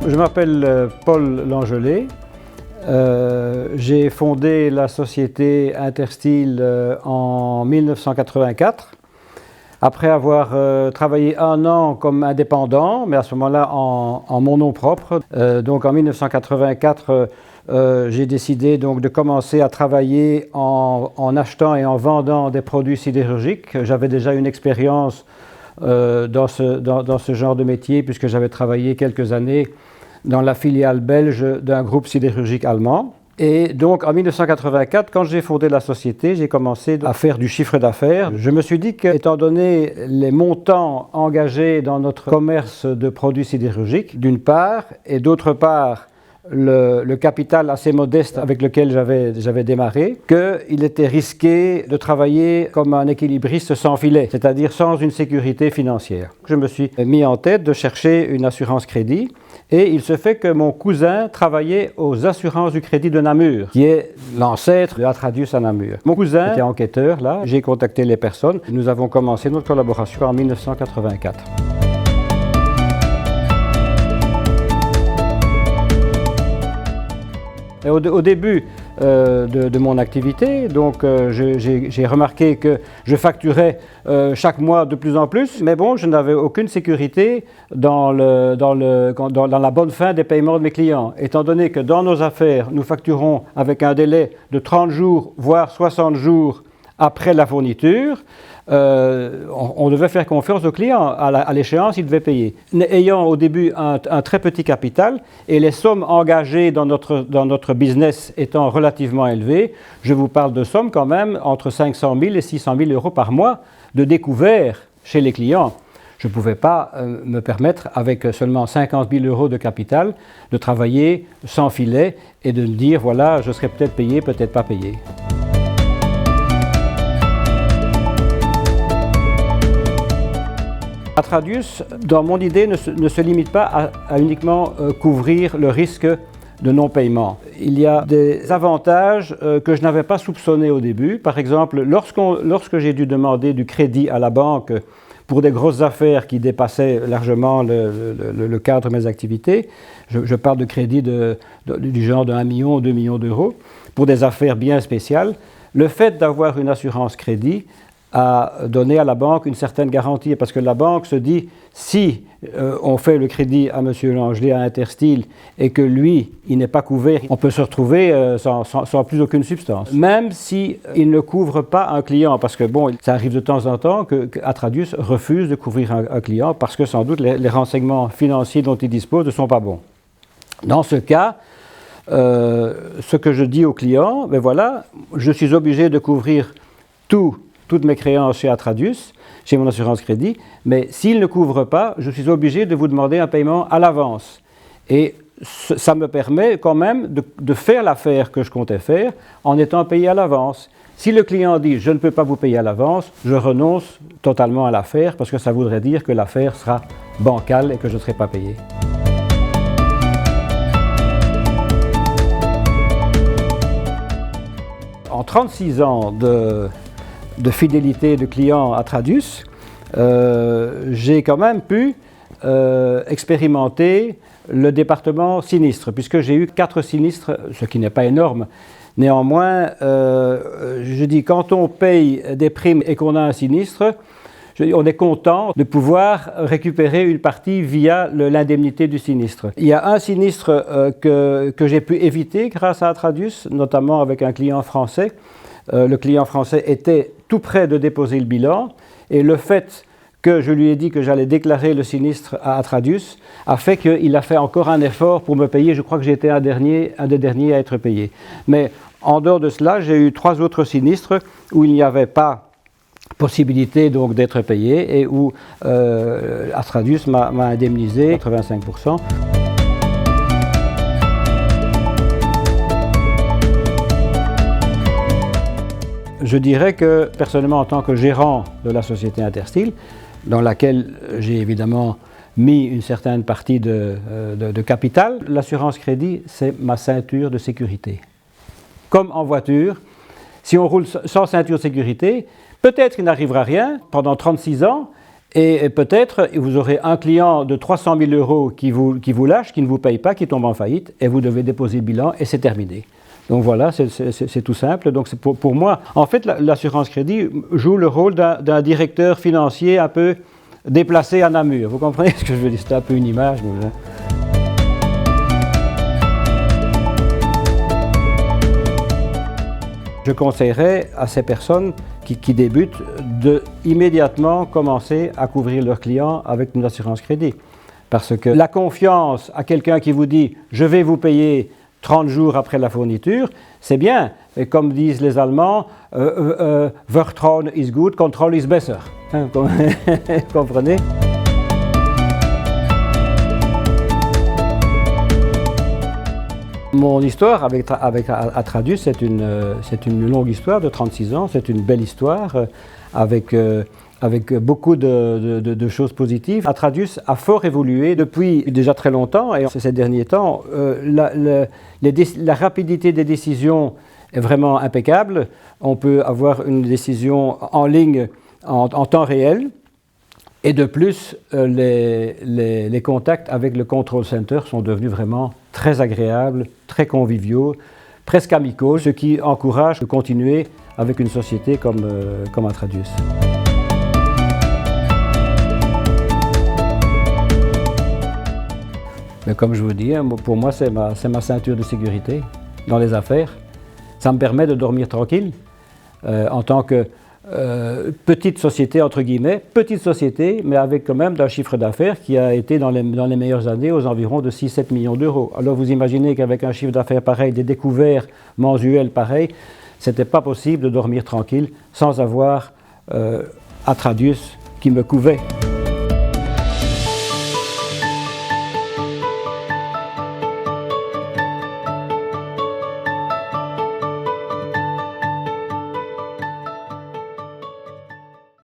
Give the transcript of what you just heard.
Je m'appelle Paul Langelet. J'ai fondé la société Intersteel en 1984. Après avoir travaillé 1 an comme indépendant, mais à ce moment-là en mon nom propre. Donc en 1984, j'ai décidé donc de commencer à travailler en achetant et en vendant des produits sidérurgiques. J'avais déjà une expérience dans ce genre de métier puisque j'avais travaillé quelques années dans la filiale belge d'un groupe sidérurgique allemand. Et donc en 1984, quand j'ai fondé la société, j'ai commencé à faire du chiffre d'affaires. Je me suis dit qu'étant donné les montants engagés dans notre commerce de produits sidérurgiques, d'une part, et d'autre part, le capital assez modeste avec lequel j'avais démarré, qu'il était risqué de travailler comme un équilibriste sans filet, c'est-à-dire sans une sécurité financière. Je me suis mis en tête de chercher une assurance crédit et il se fait que mon cousin travaillait aux assurances du crédit de Namur, qui est l'ancêtre de Atradius à Namur. Mon cousin était enquêteur là, j'ai contacté les personnes. Nous avons commencé notre collaboration en 1984. Au début de mon activité, donc j'ai remarqué que je facturais chaque mois de plus en plus, mais bon, je n'avais aucune sécurité dans la bonne fin des paiements de mes clients. Étant donné que dans nos affaires, nous facturons avec un délai de 30 jours, voire 60 jours après la fourniture, on devait faire confiance aux clients. À l'échéance, ils devaient payer. Ayant au début un très petit capital et les sommes engagées dans notre business étant relativement élevées, je vous parle de sommes quand même entre 500 000 et 600 000 euros par mois de découvert chez les clients. Je ne pouvais pas me permettre, avec seulement 50 000 euros de capital, de travailler sans filet et de me dire, voilà, je serai peut-être payé, peut-être pas payé. Atradius, dans mon idée, ne se limite pas à uniquement couvrir le risque de non-paiement. Il y a des avantages que je n'avais pas soupçonnés au début. Par exemple, lorsque j'ai dû demander du crédit à la banque pour des grosses affaires qui dépassaient largement le cadre de mes activités, je parle de crédit du genre de 1 million ou 2 millions d'euros, pour des affaires bien spéciales, le fait d'avoir une assurance crédit à donner à la banque une certaine garantie, parce que la banque se dit, si on fait le crédit à M. Langelet à Intersteel et que lui, il n'est pas couvert, on peut se retrouver sans plus aucune substance. Même s'il ne couvre pas un client, parce que bon, ça arrive de temps en temps qu'Atradius refuse de couvrir un client parce que sans doute les renseignements financiers dont il dispose ne sont pas bons. Dans ce cas, ce que je dis aux clients, ben voilà, je suis obligé de couvrir toutes mes créances chez Atradius, chez mon assurance crédit, mais s'il ne couvre pas, je suis obligé de vous demander un paiement à l'avance. Et ça me permet quand même de faire l'affaire que je comptais faire en étant payé à l'avance. Si le client dit « je ne peux pas vous payer à l'avance », je renonce totalement à l'affaire parce que ça voudrait dire que l'affaire sera bancale et que je ne serai pas payé. En 36 ans de fidélité de clients à Atradius, j'ai quand même pu expérimenter le département sinistre, puisque j'ai eu 4 sinistres, ce qui n'est pas énorme. Néanmoins, je dis, quand on paye des primes et qu'on a un sinistre, on est content de pouvoir récupérer une partie via l'indemnité du sinistre. Il y a un sinistre que j'ai pu éviter grâce à Atradius, notamment avec un client français. Le client français était tout près de déposer le bilan et le fait que je lui ai dit que j'allais déclarer le sinistre à Atradius a fait qu'il a fait encore un effort pour me payer. Je crois que j'ai été un des derniers à être payé. Mais en dehors de cela, j'ai eu 3 autres sinistres où il n'y avait pas possibilité donc d'être payé et où Atradius m'a indemnisé 85%. Je dirais que, personnellement, en tant que gérant de la société Intersteel, dans laquelle j'ai évidemment mis une certaine partie de capital, l'assurance crédit, c'est ma ceinture de sécurité. Comme en voiture, si on roule sans ceinture de sécurité, peut-être qu'il n'arrivera rien pendant 36 ans, Et peut-être vous aurez un client de 300 000 euros qui vous lâche, qui ne vous paye pas, qui tombe en faillite, et vous devez déposer le bilan et c'est terminé. Donc voilà, c'est tout simple. Donc pour moi, en fait, l'assurance crédit joue le rôle d'un directeur financier un peu déplacé à Namur. Vous comprenez ce que je veux dire? C'est un peu une image. Mais... Je conseillerais à ces personnes qui débutent de immédiatement commencer à couvrir leurs clients avec une assurance crédit. Parce que la confiance à quelqu'un qui vous dit « je vais vous payer » 30 jours après la fourniture, c'est bien. Et comme disent les Allemands, Vertrauen is good, control is better. Hein, comprenez? Mon histoire avec Atradius, c'est une longue histoire de 36 ans, c'est une belle histoire avec beaucoup de choses positives. Atradius a fort évolué depuis déjà très longtemps et ces derniers temps, la rapidité des décisions est vraiment impeccable. On peut avoir une décision en ligne en temps réel. Et de plus, les contacts avec le control center sont devenus vraiment très agréables, très conviviaux, presque amicaux, ce qui encourage de continuer avec une société comme Atradius. Mais comme je vous dis, pour moi, c'est ma ceinture de sécurité dans les affaires. Ça me permet de dormir tranquille en tant que petite société, entre guillemets, petite société, mais avec quand même un chiffre d'affaires qui a été dans les meilleures années aux environs de 6-7 millions d'euros. Alors vous imaginez qu'avec un chiffre d'affaires pareil, des découvertes mensuelles pareilles, c'était pas possible de dormir tranquille sans avoir Atradius qui me couvait.